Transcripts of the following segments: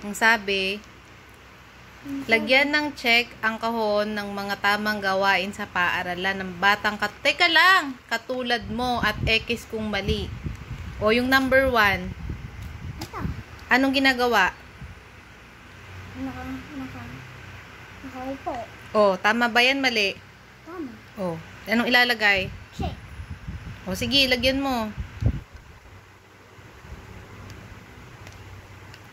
Ang sabi, lagyan ng check ang kahon ng mga tamang gawain sa paaralan ng batang teka lang, katulad mo at X kung mali. O yung number 1. Ito. Anong ginagawa? Nakaupo. O, tama ba yan? Mali? Tama. O, anong ilalagay? Check. O, sige, lagyan mo.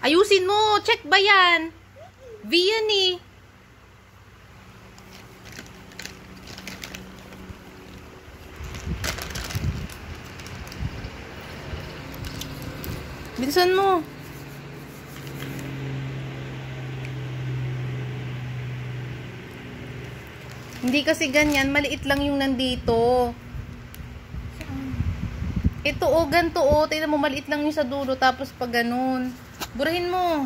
Ayusin mo! Check ba yan? V yan eh. Bilisan mo. Hindi kasi ganyan. Maliit lang yung nandito. Ito o, ganito o. Tignan mo, maliit lang yung sa dulo. Tapos pag ganun. Burahin mo.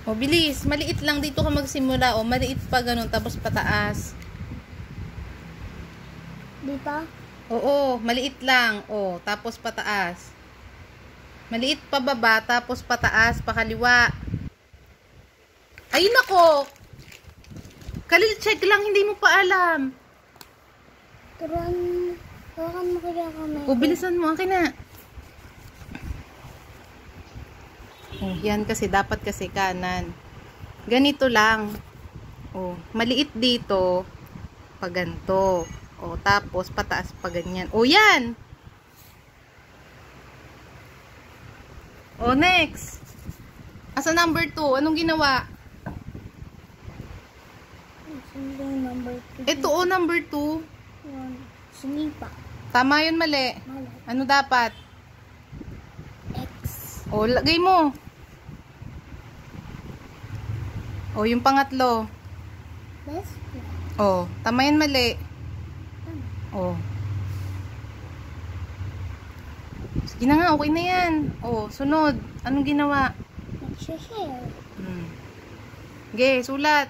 O, bilis. Maliit lang. Dito ka magsimula. O, maliit pa ganun. Tapos pataas. Dito? Oo, maliit lang. O, tapos pataas. Maliit pa baba. Tapos pataas. Pakaliwa. Ay, nako. Kalil, check lang. Hindi mo pa alam. Turuan mo kaya kami. O, bilisan mo. Akin na. Oh, yan kasi, dapat kasi kanan. Ganito lang. Oh, maliit dito. Pag ganito. Oh, tapos pataas pa ganyan. Oh, yan. Oh, next. Asa number 2? Anong ginawa? Number 2. Ito oh, number 2. Sinipa. Tama yun, mali. Mali. Ano dapat? X. Oh, lagay mo. Oh, yung pangatlo. Best friend. Oh, tama yan, mali. Tama. Oh. Sige na nga, okay na yan. Oh, sunod. Anong ginawa? Nag-share. Okay, sulat.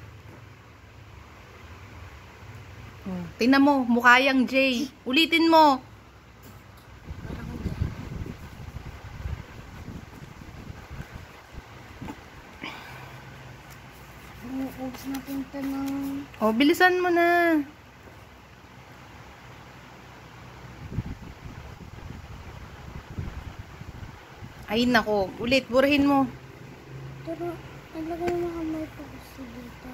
Oh, tingnan mo, mukha yang J. Ulitin mo. Ubus na punta ng... Oh, bilisan mo na. Ay, nako. Ulit, burahin mo. Pero, nalagay mo kamay pa kasi dito.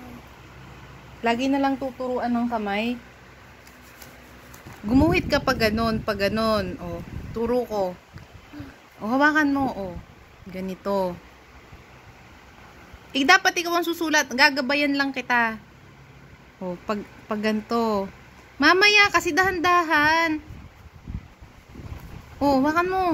Lagi na lang tuturuan ng kamay. Gumuhit ka pag ganon, pag ganon. Oh, turo ko. Oh, hawakan mo. Oh, ganito. Dapat ikaw ang susulat. Gagabayan lang kita. Oh, pag ganito. Mamaya, kasi dahan-dahan. Oh, hawakan mo.